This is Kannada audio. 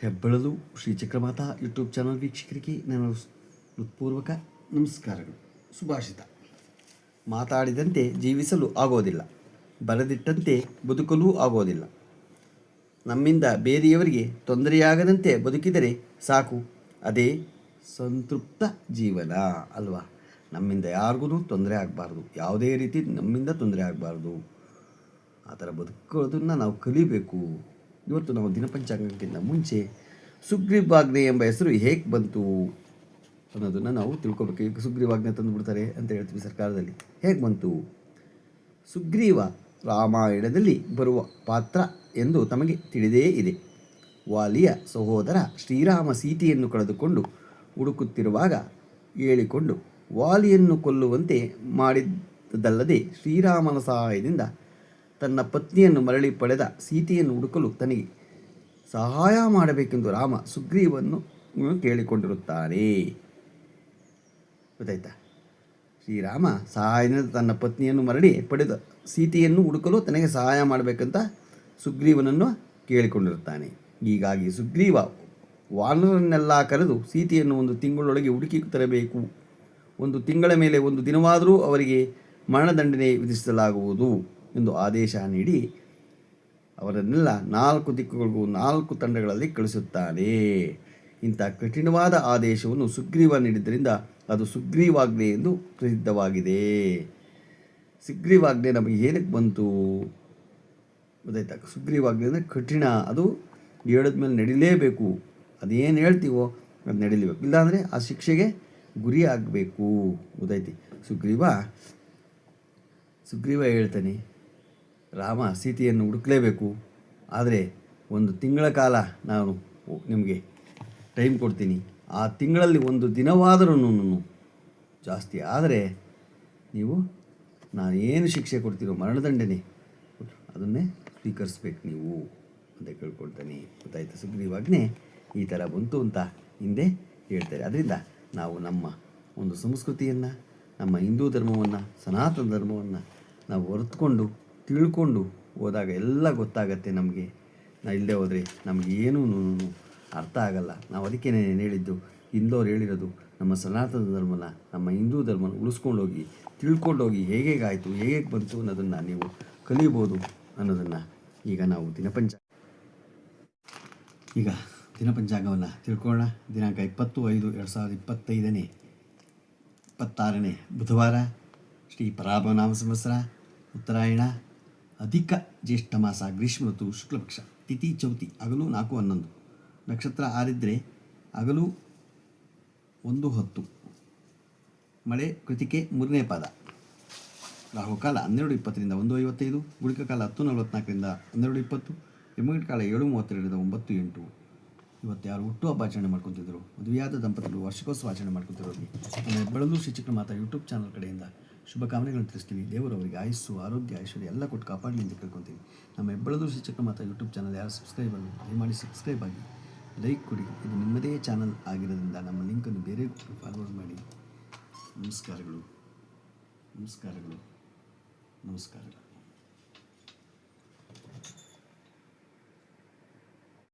ಹೆಬ್ಬಳಲು ಶ್ರೀ ಚಕ್ರಮಾತಾ ಯೂಟ್ಯೂಬ್ ಚಾನಲ್ ವೀಕ್ಷಕರಿಗೆ ನನ್ನ ಹೃತ್ಪೂರ್ವಕ ನಮಸ್ಕಾರಗಳು. ಸುಭಾಷಿತ: ಮಾತಾಡಿದಂತೆ ಜೀವಿಸಲು ಆಗೋದಿಲ್ಲ, ಬರೆದಿಟ್ಟಂತೆ ಬದುಕಲೂ ಆಗೋದಿಲ್ಲ. ನಮ್ಮಿಂದ ಬೇರೆಯವರಿಗೆ ತೊಂದರೆಯಾಗದಂತೆ ಬದುಕಿದರೆ ಸಾಕು, ಅದೇ ಸಂತೃಪ್ತ ಜೀವನ ಅಲ್ವಾ. ನಮ್ಮಿಂದ ಯಾರಿಗೂ ತೊಂದರೆ ಆಗಬಾರ್ದು, ಯಾವುದೇ ರೀತಿ ನಮ್ಮಿಂದ ತೊಂದರೆ ಆಗಬಾರ್ದು. ಆ ಥರ ಬದುಕೋದನ್ನು ನಾವು ಕಲಿಬೇಕು. ಇವತ್ತು ನಾವು ದಿನಪಂಚಾಂಗಕ್ಕಿಂತ ಮುಂಚೆ ಸುಗ್ರೀವಾಜ್ಞೆ ಎಂಬ ಹೆಸರು ಹೇಗೆ ಬಂತು ಅನ್ನೋದನ್ನು ನಾವು ತಿಳ್ಕೊಬೇಕು. ಈಗ ಸುಗ್ರೀವಾಜ್ಞೆ ತಂದುಬಿಡ್ತಾರೆ ಅಂತ ಹೇಳ್ತೀವಿ ಸರ್ಕಾರದಲ್ಲಿ. ಹೇಗೆ ಬಂತು? ಸುಗ್ರೀವ ರಾಮಾಯಣದಲ್ಲಿ ಬರುವ ಪಾತ್ರ ಎಂದು ತಮಗೆ ತಿಳಿದೇ ಇದೆ. ವಾಲಿಯ ಸಹೋದರ ಶ್ರೀರಾಮ ಸೀತೆಯನ್ನು ಕಳೆದುಕೊಂಡು ಹುಡುಕುತ್ತಿರುವಾಗ ಹೇಳಿಕೊಂಡು ವಾಲಿಯನ್ನು ಕೊಲ್ಲುವಂತೆ ಮಾಡಿದ್ದಲ್ಲದೆ, ಶ್ರೀರಾಮನ ಸಹಾಯದಿಂದ ತನ್ನ ಪತ್ನಿಯನ್ನು ಮರಳಿ ಪಡೆದ ಸೀತೆಯನ್ನು ಹುಡುಕಲು ತನಗೆ ಸಹಾಯ ಮಾಡಬೇಕೆಂದು ರಾಮ ಸುಗ್ರೀವನ್ನು ಕೇಳಿಕೊಂಡಿರುತ್ತಾನೆ. ಗೊತ್ತಾಯ್ತಾ? ಶ್ರೀರಾಮ ಸಹಾಯದಿಂದ ತನ್ನ ಪತ್ನಿಯನ್ನು ಮರಳಿ ಪಡೆದ ಸೀತೆಯನ್ನು ಹುಡುಕಲು ತನಗೆ ಸಹಾಯ ಮಾಡಬೇಕಂತ ಸುಗ್ರೀವನನ್ನು ಕೇಳಿಕೊಂಡಿರುತ್ತಾನೆ. ಹೀಗಾಗಿ ಸುಗ್ರೀವ ವಾನರನ್ನೆಲ್ಲ ಕರೆದು ಸೀತೆಯನ್ನು 1 ತಿಂಗಳೊಳಗೆ ಹುಡುಕಿ ತರಬೇಕು. 1 ತಿಂಗಳ ಮೇಲೆ 1 ದಿನವಾದರೂ ಅವರಿಗೆ ಮರಣದಂಡನೆ ವಿಧಿಸಲಾಗುವುದು ಎಂದು ಆದೇಶ ನೀಡಿ ಅವರನ್ನೆಲ್ಲ 4 ದಿಕ್ಕುಗಳಿಗೂ 4 ತಂಡಗಳಲ್ಲಿ ಕಳಿಸುತ್ತಾನೆ. ಇಂಥ ಕಠಿಣವಾದ ಆದೇಶವನ್ನು ಸುಗ್ರೀವ ನೀಡಿದ್ದರಿಂದ ಅದು ಸುಗ್ರೀವಾಜ್ಞೆ ಎಂದು ಪ್ರಸಿದ್ಧವಾಗಿದೆ. ಸುಗ್ರೀವಾಜ್ಞೆ ನಮಗೆ ಏನಕ್ಕೆ ಬಂತು ಗೊತ್ತಾಯ್ತಾ? ಸುಗ್ರೀವಾಜ್ಞೆ ಅಂದರೆ ಕಠಿಣ, ಅದು ಹೇಳಿದ ಮೇಲೆ ನಡಿಲೇಬೇಕು. ಅದೇನು ಹೇಳ್ತೀವೋ ಅದು ನಡಿಲೇಬೇಕು, ಇಲ್ಲಾಂದರೆ ಆ ಶಿಕ್ಷೆಗೆ ಗುರಿ ಆಗಬೇಕು. ಗೊತ್ತಾಯ್ತಿ? ಸುಗ್ರೀವ ಹೇಳ್ತಾನೆ, ರಾಮ ಸೀತೆಯನ್ನು ಹುಡುಕಲೇಬೇಕು, ಆದರೆ 1 ತಿಂಗಳ ಕಾಲ ನಾನು ನಿಮಗೆ ಟೈಮ್ ಕೊಡ್ತೀನಿ. ಆ ತಿಂಗಳಲ್ಲಿ 1 ದಿನವಾದರೂ ಜಾಸ್ತಿ ಆದರೆ ನೀವು ನಾನು ಏನು ಶಿಕ್ಷೆ ಕೊಡ್ತೀರೋ ಮರಣದಂಡನೆ ಅದನ್ನೇ ಸ್ವೀಕರಿಸ್ಬೇಕು ನೀವು ಅಂತ ಕೇಳ್ಕೊಳ್ತಾನೆ. ಗೊತ್ತಾಯ್ತು? ಸುಗ್ರೀವಾಜ್ಞೆ ಈ ಥರ ಬಂತು ಅಂತ ಹಿಂದೆ ಹೇಳ್ತಾರೆ. ಅದರಿಂದ ನಾವು ನಮ್ಮ ಒಂದು ಸಂಸ್ಕೃತಿಯನ್ನು, ನಮ್ಮ ಹಿಂದೂ ಧರ್ಮವನ್ನು, ಸನಾತನ ಧರ್ಮವನ್ನು ನಾವು ಹೊರತ್ಕೊಂಡು ತಿಳ್ಕೊಂಡು ಹೋದಾಗ ಎಲ್ಲ ಗೊತ್ತಾಗತ್ತೆ ನಮಗೆ. ಇಲ್ಲದೆ ಹೋದರೆ ನಮಗೆ ಏನೂ ಅರ್ಥ ಆಗಲ್ಲ. ನಾವು ಅದಕ್ಕೆ ಹೇಳಿದ್ದು, ಹಿಂದೋರು ಹೇಳಿರೋದು ನಮ್ಮ ಸನಾತನ ಧರ್ಮನ, ನಮ್ಮ ಹಿಂದೂ ಧರ್ಮನ ಉಳಿಸ್ಕೊಂಡೋಗಿ ತಿಳ್ಕೊಂಡೋಗಿ ಹೇಗೇಗಾಯಿತು, ಹೇಗೆ ಬಂತು ಅನ್ನೋದನ್ನು ನೀವು ಕಲಿಬೋದು ಅನ್ನೋದನ್ನು ಈಗ ನಾವು ದಿನಪಂಚಾಂಗವನ್ನು ತಿಳ್ಕೊಳ್ಳೋಣ. ದಿನಾಂಕ 20/5/2025 26ನೇ ಬುಧವಾರ, ಶ್ರೀ ಪರಾಭವನಾಮ ಸಂವತ್ಸರ, ಉತ್ತರಾಯಣ, ಅಧಿಕ ಜ್ಯೇಷ್ಠ ಮಾಸ, ಗ್ರೀಷ್ಮ ಋತು, ಶುಕ್ಲಪಕ್ಷ, ತಿಥಿ ಚೌತಿ, ಹಗಲು 4:11, ನಕ್ಷತ್ರ ಆರಿದ್ರೆ ಹಗಲು 1:10, ಮಳೆ ಕೃತಿಕೆ 3ನೇ ಪಾದ, ರಾಹುಕಾಲ 12:20ರಿಂದ 1:55, ಗುಳಿಕ ಕಾಲ 10:44ರಿಂದ 12:20, ಯಮಗಂಟ ಕಾಲ 7:32ರಿಂದ 9:08. ಇವತ್ತು ಯಾರು ಹುಟ್ಟುಹಬ್ಬ ಆಚರಣೆ ಮಾಡ್ಕೊತಿದ್ರು, ಮದುವೆಯಾದ ದಂಪತಿಗಳು ವಾರ್ಷಿಕೋತ್ಸವ ಆಚರಣೆ ಮಾಡ್ಕೊತಿರೋರಿಗೆ ನಮ್ಮ ಹೆಬ್ಬಳಲು ಶ್ರೀ ಚಕ್ರಮಾತಾ ಯೂಟ್ಯೂಬ್ ಚಾನಲ್ ಕಡೆಯಿಂದ ಶುಭಕಾಮನೆಗಳನ್ನು ತಿಳಿಸ್ತೀವಿ. ದೇವರು ಅವರಿಗೆ ಆಯುಸ್ಸು, ಆರೋಗ್ಯ, ಐಶ್ವರ್ಯ ಎಲ್ಲ ಕೊಟ್ಟು ಕಾಪಾಡಲಿ ಅಂತ ಕೇಳ್ಕೊತೀವಿ. ನಮ್ಮ ಹೆಬ್ಬಳಲು ಶ್ರೀ ಚಕ್ರಮಾತಾ ಯೂಟ್ಯೂಬ್ ಚಾನಲ್ ಯಾರು ಸಬ್ಸ್ಕ್ರೈಬನ್ನು ದಯಮಾಡಿ ಸಬ್ಸ್ಕ್ರೈಬ್ ಆಗಿ ಲೈಕ್ ಕೊಡಿ. ಇದು ನಿಮ್ಮದೇ ಚಾನಲ್ ಆಗಿರೋದ್ರಿಂದ ನಮ್ಮ ಲಿಂಕನ್ನು ಬೇರೆ ಫಾರ್ವರ್ಡ್ ಮಾಡಿ. ನಮಸ್ಕಾರಗಳು, ನಮಸ್ಕಾರಗಳು, ನಮಸ್ಕಾರಗಳು.